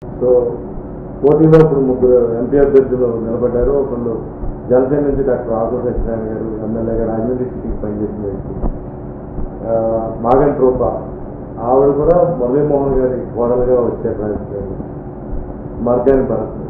So పోటీలో ఇప్పుడు ముగ్గురు ఎంపీ అభ్యర్థులు నిలబడ్డారు. ఒకళ్ళు జనసేన నుంచి డాక్టర్ ఆకుల సత్యనారాయణ గారు, ఎమ్మెల్యేగా రాజమండ్రి సిటీకి పనిచేసిన వ్యక్తి. మాగంటి రూప ఆవిడ కూడా మురళీమోహన్ గారి కోడలుగా వచ్చారు రాజకీయాలు. మార్గాని భరత్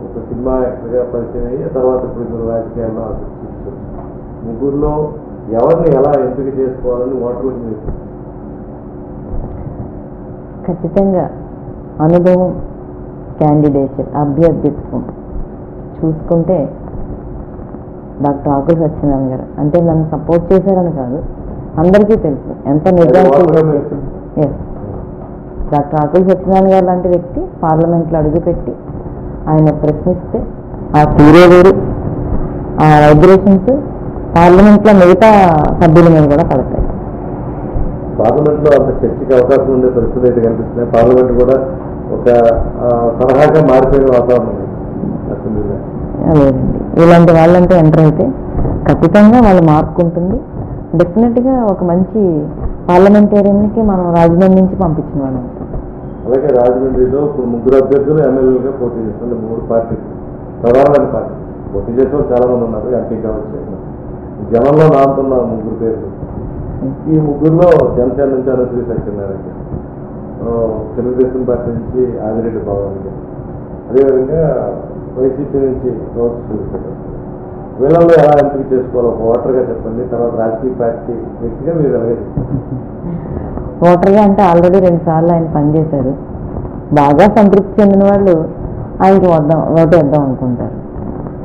ఒక సినిమా యాక్టర్గా పరిచయం అయ్యి తర్వాత ఇప్పుడు రాజకీయాల్లో ఆసక్తి చూపించారు. ముగ్గురులో ఎవరిని ఎలా ఎంపిక చేసుకోవాలని ఓటర్లకు మీరు ఖచ్చితంగా అనుభవం, క్యాండిడేచర్, అభ్యర్థిత్వం చూసుకుంటే డాక్టర్ ఆకుల సత్యనారాయణ గారు అంటే నన్ను సపోర్ట్ చేశారని కాదు, అందరికీ తెలుసు ఎంత నిజాయితీ. ఎస్, డాక్టర్ ఆకుల సత్యనారాయణ గారు లాంటి వ్యక్తి పార్లమెంట్లో అడుగుపెట్టి ఆయన ప్రశ్నిస్తే ఆ తీరే వేరు, ఆ వైబ్రేషన్స్ పార్లమెంట్లో మిగతా సభ్యుల మీద కూడా పడతాయి. పార్లమెంట్లో అంత చర్చకి అవకాశం ఉండే పరిస్థితి అయితే కనిపిస్తున్నాయి. పార్లమెంట్ కూడా ఒక తరహాగా మారిపోయిన వాతావరణం అసెంబ్లీలో. లేదండి, ఇలాంటి వాళ్ళంటే ఎంటర్ అయితే ఖచ్చితంగా వాళ్ళ మార్పు ఉంటుంది. డెఫినెట్గా ఒక మంచి పార్లమెంటేరియన్కి మనం రాజమండ్రి నుంచి పంపించిన వాళ్ళం. అలాగే రాజమండ్రిలో ఇప్పుడు ముగ్గురు అభ్యర్థులు ఎమ్మెల్యేలుగా పోటీ చేస్తున్న మూడు పార్టీలు, ప్రధానమైన పార్టీ పోటీ చేసే వాళ్ళు చాలా మంది ఉన్నారు. ఎంపీ కావచ్చు, జనంలో నాంతున్న ముగ్గురు పేర్లు. ఈ ముగ్గురులో జనసేన నుంచి అనుశ్రీ సత్యనారాయణ గారు, తెలుగుదేశం పార్టీ నుంచి ఆదిరెడ్డి భవన్ గారు, అదేవిధంగా వైసీపీ నుంచి రోజు సూర్యప్రకాష్. వీళ్ళల్లో ఎలా ఎంపిక చేసుకోవాలో ఒక ఓటర్గా చెప్పండి, తర్వాత రాజకీయ పార్టీ వ్యక్తిగా మీరు ఎలాగే చెప్పండి. ఓటర్గా అంటే ఆల్రెడీ 2 సార్లు ఆయన పనిచేశారు. బాగా సంతృప్తి చెందిన వాళ్ళు ఆయనకి ఓటేద్దాం అనుకుంటారు.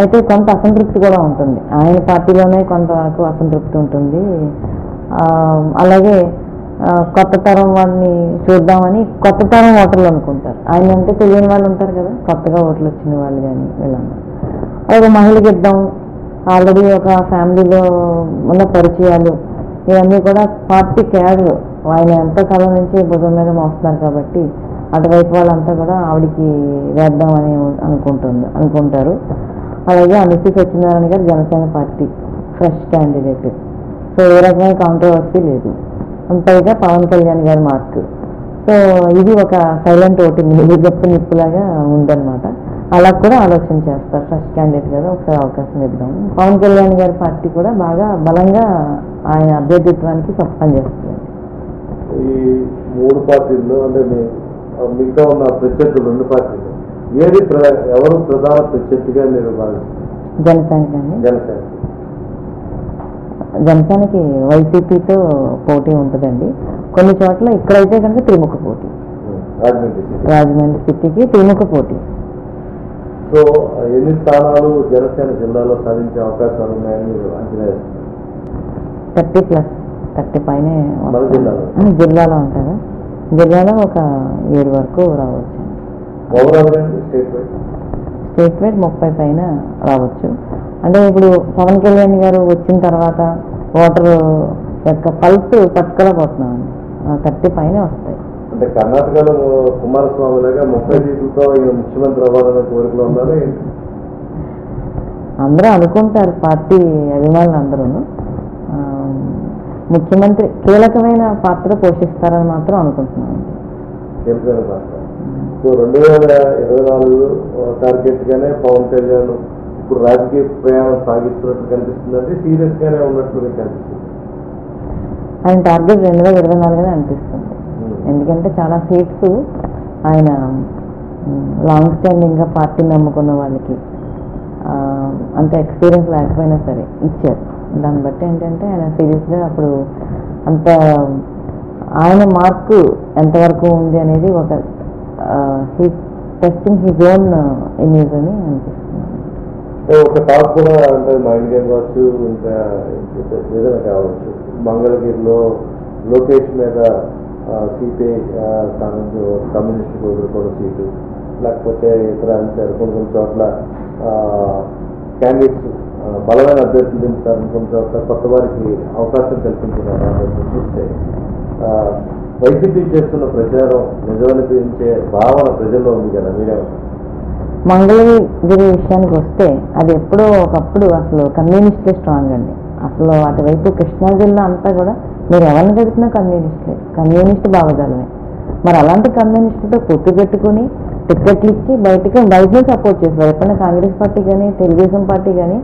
అయితే కొంత అసంతృప్తి కూడా ఉంటుంది, ఆయన పార్టీలోనే కొంతవరకు అసంతృప్తి ఉంటుంది. అలాగే కొత్త తరం వాళ్ళని చూద్దామని కొత్త తరం ఓటర్లు అనుకుంటారు. ఆయన అంటే తెలియని వాళ్ళు ఉంటారు కదా, కొత్తగా ఓట్లు వచ్చిన వాళ్ళు కానీ వీళ్ళందరూ. అలాగే మహిళకి ఇద్దాం, ఆల్రెడీ ఒక ఫ్యామిలీలో ఉన్న పరిచయాలు ఇవన్నీ కూడా పార్టీ క్యాడర్ ఆయన ఎంతో కాలం నుంచి భుజం మీద మోస్తున్నారు కాబట్టి అటువైపు వాళ్ళంతా కూడా ఆవిడికి వేద్దామని అనుకుంటారు. అలాగే Anushree Satyanarayana garu Janasena party fresh candidate, so ఏ రకమైన కాంట్రవర్సీ లేదు. పైగా పవన్ కళ్యాణ్ గారి మార్క్. సో ఇది ఒక సైలెంట్ ఓటింగ్, నిలుగప్పు నిప్పులాగా ఉందన్నమాట. అలా కూడా ఆలోచన చేస్తారు. ఫస్ట్ క్యాండిడేట్ కదా, ఒకసారి అవకాశం ఇద్దాం. పవన్ కళ్యాణ్ గారి పార్టీ కూడా బాగా బలంగా ఆయన అభ్యర్థిత్వానికి పనిచేస్తుంది. ఈ మూడు పార్టీల్లో అంటే మిగతా ఉన్న ప్రత్యర్థులు 2 పార్టీలు ఏది ఎవరు ప్రధాన ప్రత్యర్థిగా మీరు భావిస్తారు? జనసేనకి వైసీపీతో పోటీ ఉంటుందండి. కొన్ని చోట్ల ఇక్కడైతే కనుక త్రిముఖ పోటీ, రాజమండ్రి సిటీకి త్రిముఖ పోటీ. సో ఎన్ని స్థానాలు జనసేన జిల్లాలో సాధించే అవకాశాలు ఉన్నాయని మీరు అంచనా వేస్తున్నారు? 30+ పైనే జిల్లాలో ఉంటారు. జిల్లాలో ఒక 7 వరకు రావచ్చు. స్టేట్ వైడ్ 30 పైన రావచ్చు. అంటే ఇప్పుడు పవన్ కళ్యాణ్ గారు వచ్చిన తర్వాత ఓటర్ యొక్క పల్స్ పట్టుకోలేకపోతున్నామండి, 30 పైన వస్తాయి. అంటే కర్ణాటకలో కుమారస్వామి లాగా 30 సీట్లతో ఈయన ముఖ్యమంత్రి అవ్వాలనే కోరికలో ఉన్నారు అందరూ అనుకుంటారు, పార్టీ అభిమానులు అందరూ. ముఖ్యమంత్రి కీలకమైన పాత్ర పోషిస్తారని మాత్రం అనుకుంటున్నాను. కీలకమైన పాత్ర. సో 2024 టార్గెట్గానే పవన్ కళ్యాణ్ ఇప్పుడు రాజకీయ ప్రయాణం సాగిస్తున్నట్టు కనిపిస్తుంది, అంటే సీరియస్గానే ఉన్నట్లు కనిపిస్తుంది. ఆయన టార్గెట్ 2024 అనిపిస్తుంది. ఎందుకంటే చాలా సీట్స్ ఆయన లాంగ్ స్టాండింగ్గా పార్టీని నమ్ముకున్న వాళ్ళకి అంత ఎక్స్పీరియన్స్ లేకపోయినా సరే ఇచ్చారు. దాన్ని బట్టి ఏంటంటే ఆయన సీరియస్గా అప్పుడు అంత ఆయన మార్కు ఎంతవరకు ఉంది అనేది ఒక టెస్టింగ్ హిజ్ ఓన్ ఇమేజ్ అని అనిపిస్తుంది. ఒక టాక్ కూడా అంటే మైండ్ గేమ్ కావచ్చు, ఇంకా ఏదైనా కావచ్చు, మంగళగిరిలో లోకేష్ మీద సిపిఐ స్థానం కమ్యూనిస్టులు వదులుకోవడం సీటు, లేకపోతే ఇతర అంశాలు కొన్ని చోట్ల క్యాండిడేట్స్ బలమైన అభ్యర్థులు దింపుతారని కొన్ని చోట్ల కొత్త వారికి అవకాశం కల్పించారు. చూస్తే వైసీపీ చేస్తున్న ప్రచారం నిజమనిపించే భావన ప్రజల్లో ఉంది కదా, మీరేమంటారు? మంగళగిరి విషయానికి వస్తే అది ఎప్పుడో ఒకప్పుడు అసలు కమ్యూనిస్టులే స్ట్రాంగ్ అండి. అసలు అటువైపు కృష్ణా జిల్లా అంతా కూడా మీరు ఎవరిని గడిపినా కమ్యూనిస్టులే, కమ్యూనిస్ట్ భావజాలమే. మరి అలాంటి కమ్యూనిస్టులతో పొత్తు పెట్టుకుని టికెట్లు ఇచ్చి బయట నుంచి సపోర్ట్ చేస్తారు. ఎప్పుడైనా కాంగ్రెస్ పార్టీ కానీ తెలుగుదేశం పార్టీ కానీ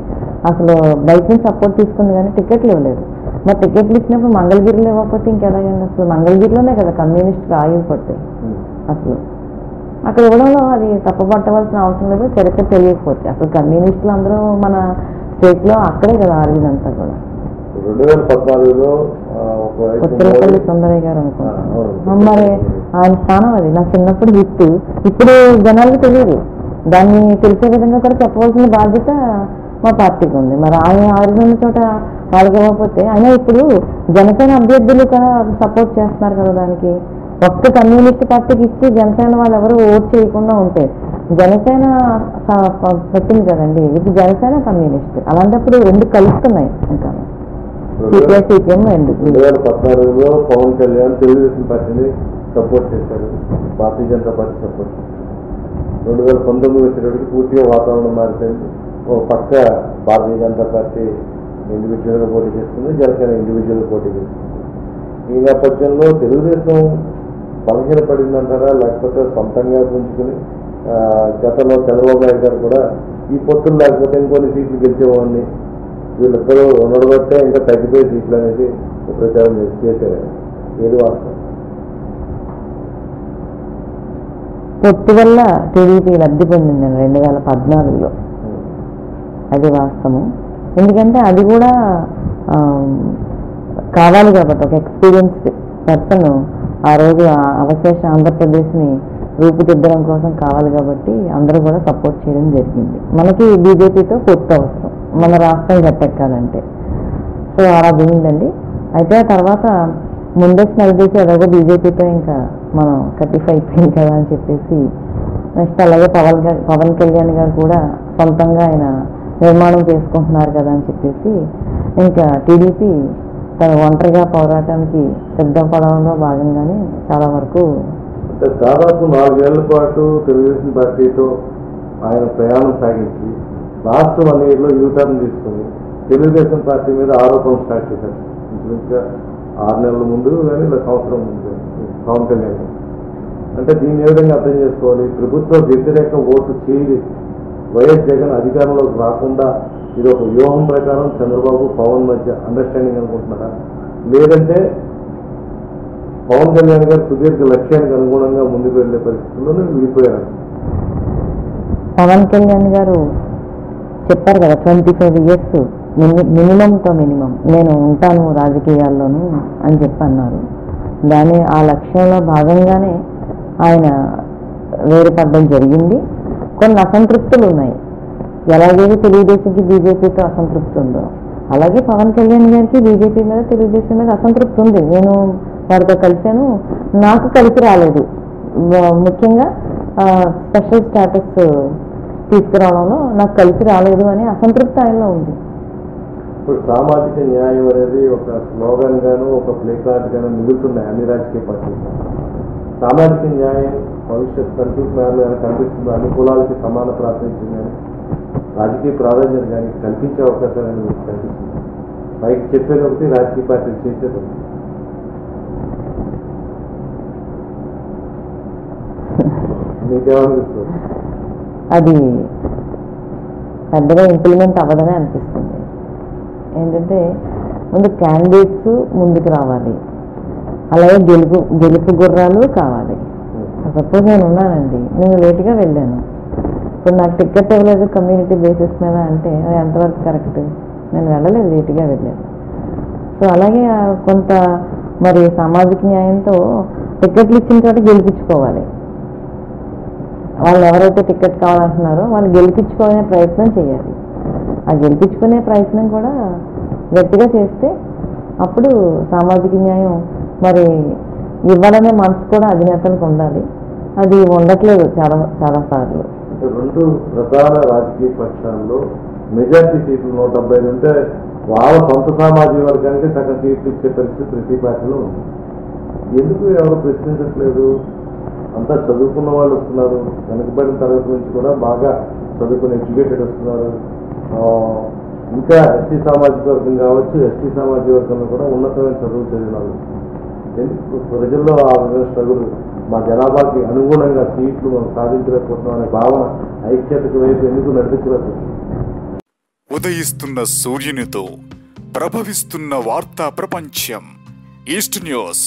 అసలు బయట నుంచి సపోర్ట్ తీసుకుంది కానీ టికెట్లు ఇవ్వలేదు. మరి టికెట్లు ఇచ్చినప్పుడు మంగళగిరిలో ఇవ్వకపోతే ఇంకెలాగండి? అసలు మంగళగిరిలోనే కదా కమ్యూనిస్ట్ ఆయువు పట్టు. అసలు అక్కడ ఇవ్వడంలో అది తప్పుపట్టవలసిన అవసరం లేదు, చరిత్ర తెలియకపోతే. అసలు కమ్యూనిస్టులు అందరూ మన స్టేట్లో అక్కడే కదా ఆర్జినంతా కూడా. 2014లో కొత్తపల్లి సుందరయ్య గారు అనుకుంటున్నాను. మరి ఆయన స్థానం అది నా చిన్నప్పుడు హిట్. ఇప్పుడు జనాలకు తెలియదు. దాన్ని తెలిసే విధంగా కూడా చెప్పవలసిన బాధ్యత మా పార్టీకి ఉంది. మరి ఆయన ఆరిన చోట వాళ్ళకి ఇవ్వకపోతే అయినా ఇప్పుడు జనసేన అభ్యర్థులు కూడా సపోర్ట్ చేస్తున్నారు కదా దానికి. ఒక్క కమ్యూనిస్ట్ పార్టీకి ఇచ్చి జనసేన వాళ్ళు ఎవరు ఓట్ చేయకుండా ఉంటే జనసేన పెట్టింది కదండి. ఇది జనసేన కమ్యూనిస్ట్, అలాంటప్పుడు రెండు కలుస్తున్నాయి. ఇంకా సిపిఎం 2014లో పవన్ కళ్యాణ్ తెలుగుదేశం పార్టీని సపోర్ట్ చేశారు, భారతీయ జనతా పార్టీ సపోర్ట్ చేశారు. 2019 వచ్చేటప్పటికి పూర్తిగా వాతావరణం మారిపోయింది. ఒక పక్క భారతీయ జనతా పార్టీ ఇండివిజువల్గా పోటీ చేస్తుంది, జనసేన ఇండివిజువల్గా పోటీ చేస్తుంది. ఈ నేపథ్యంలో తెలుగుదేశం బలహీనపడిందంటారా, లేకపోతే సొంతంగా పుంజుకుని గతంలో చంద్రబాబు నాయుడు గారు కూడా ఈ పొత్తులు లేకపోతే ఇంకొన్ని సీట్లు గెలిచేవాడిని, వీళ్ళిద్దరూ ఉండబట్టే ఇంకా తగ్గిపోయే సీట్లు అనేది ప్రచారం చేశారు. ఏది వాస్తవం? పొత్తు వల్ల టీడీపీ లబ్ధి పొందింది 2014లో, అది వాస్తవం. ఎందుకంటే అది కూడా కావాలి కాబట్టి ఒక ఎక్స్పీరియన్స్డ్ పర్సన్ ఆ రోజు అవశేష ఆంధ్రప్రదేశ్ని రూపుదిద్దడం కోసం కావాలి కాబట్టి అందరూ కూడా సపోర్ట్ చేయడం జరిగింది. మనకి బీజేపీతో పొత్తు అవసరం మన రాష్ట్రం గట్టెక్కాలంటే. సో అలా దిగిందండి. అయితే ఆ తర్వాత ముందే స్మెల్ చేసి ఎలాగో బీజేపీతో ఇంకా మనం కట్టిఫై అయిపోయింది కదా అని చెప్పేసి నెక్స్ట్ అలాగే పవన్ కళ్యాణ్ గారు కూడా సొంతంగా ఆయన నిర్మాణం చేసుకుంటున్నారు కదా అని చెప్పేసి ఇంకా టీడీపీ తన ఒంటరిగా పోరాటానికి సిద్ధపడంలో భాగంగానే చాలా వరకు దాదాపు 4 ఏళ్ల పాటు తెలుగుదేశం పార్టీతో ఆయన ప్రయాణం సాగించి లాస్ట్ 1 yearలో యూటర్న్ తీసుకుని తెలుగుదేశం పార్టీ మీద ఆరోపణలు స్టార్ట్ చేశారు. ఇంచుమించుగా 6 నెలల ముందు కానీ ఇలా సంవత్సరం ముందు పవన్ కళ్యాణ్. అంటే దీన్ని ఏ విధంగా అర్థం చేసుకోవాలి? ప్రభుత్వ వ్యతిరేక ఓటు చేయి వైఎస్ జగన్ అధికారంలోకి రాకుండా ఇది ఒక వ్యూహం ప్రకారం చంద్రబాబు పవన్ మధ్య అండర్స్టాండింగ్ అనుకుంటున్నారా, లేదంటే పవన్ కళ్యాణ్ గారు సుదీర్ఘ లక్ష్యానికి అనుగుణంగా ముందుకు వెళ్లే పరిస్థితుల్లోనే విడిపోయారు? పవన్ కళ్యాణ్ గారు చెప్పారు కదా 25 years మినిమంతో మినిమం నేను ఉంటాను రాజకీయాల్లోనూ అని చెప్పి అన్నారు. ఆ లక్ష్యంలో భాగంగానే ఆయన వేరుపడడం జరిగింది. కొన్ని అసంతృప్తులు ఉన్నాయి. ఎలాగైతే తెలుగుదేశంకి బీజేపీతో అసంతృప్తి ఉందో అలాగే పవన్ కళ్యాణ్ గారికి బీజేపీ మీద తెలుగుదేశం మీద అసంతృప్తి ఉంది. నేను వారితో కలిశాను, నాకు కలిసి రాలేదు. ముఖ్యంగా స్పెషల్ స్టేటస్ తీసుకురావడంలో నాకు కలిసి రాలేదు అనే అసంతృప్తి ఆయనలో ఉంది. ఇప్పుడు సామాజిక న్యాయం అనేది ఒక స్లోగన్ గాను ఒక ప్లే కార్డ్ గాను మిగులుతున్నాయి అన్ని రాజకీయ పార్టీలు. సామాజిక న్యాయం భవిష్యత్ కన్ఫ్యూజ్ మేరలు కానీ కనిపిస్తుంది, అన్ని కులాలకి సమాన ప్రాతినిధ్యం కానీ రాజకీయ ప్రాధాన్యత కానీ కల్పించే అవకాశాలు అనేది కనిపిస్తుంది. పైకి చెప్పేది ఒకటి, రాజకీయ పార్టీలు చేసేది ఒకటి. మీకేమనిపిస్తుంది? అది పెద్దగా ఇంప్లిమెంట్ అవ్వదని అనిపిస్తుంది. ఏంటంటే ముందు క్యాండిడేట్స్ ముందుకు రావాలి, అలాగే గెలుపు గుర్రాలు కావాలి. సపోజ్ నేను ఉన్నానండి, నేను లేట్గా వెళ్ళాను, ఇప్పుడు నాకు టికెట్ ఇవ్వలేదు కమ్యూనిటీ బేసిస్ మీద అంటే అది ఎంతవరకు కరెక్ట్? నేను వెళ్ళలేదు, లేట్గా వెళ్ళాను. సో అలాగే కొంత మరి సామాజిక న్యాయంతో టికెట్లు ఇచ్చిన చోట గెలిపించుకోవాలి. వాళ్ళు ఎవరైతే టికెట్ కావాలంటున్నారో వాళ్ళు గెలిపించుకునే ప్రయత్నం చేయాలి. ఆ గెలిపించుకునే ప్రయత్నం కూడా గట్టిగా చేస్తే అప్పుడు సామాజిక న్యాయం మరి ఇవ్వాలనే మనసు కూడా అధినేతలకు ఉండాలి. అది ఉండట్లేదు చాలాసార్లు. రెండు ప్రధాన రాజకీయ పక్షాల్లో మెజార్టీ సీట్లు 170 ఉంటే వాళ్ళ సొంత సామాజిక వర్గానికి సగం సీట్లు ఇచ్చే పరిస్థితి ప్రతి పార్టీలో ఉంది. ఎందుకు ఎవరు ప్రశ్నించట్లేదు? అంతా చదువుకున్న వాళ్ళు వస్తున్నారు, వెనుకబడిన తరగతి నుంచి కూడా బాగా చదువుకుని ఎడ్యుకేటెడ్ వస్తున్నారు. ఇంకా ఎస్సీ సామాజిక వర్గం కావచ్చు, ఎస్టీ సామాజిక వర్గంలో కూడా ఉన్నతమైన చదువు చదివిన వాళ్ళు. ఎందుకు ప్రజల్లో ఆ విధంగా స్ట్రగుల్ మా జనాభాకి అనుగుణంగా సీట్లు మనం సాధించలేకపోతున్నాం అనే భావన ఐక్యతకు వైపు ఎందుకు నడిపించలేకపోతున్నాం? ఉదయిస్తున్న సూర్యునితో ప్రభవిస్తున్న వార్తా ప్రపంచం ఈస్ట్ న్యూస్.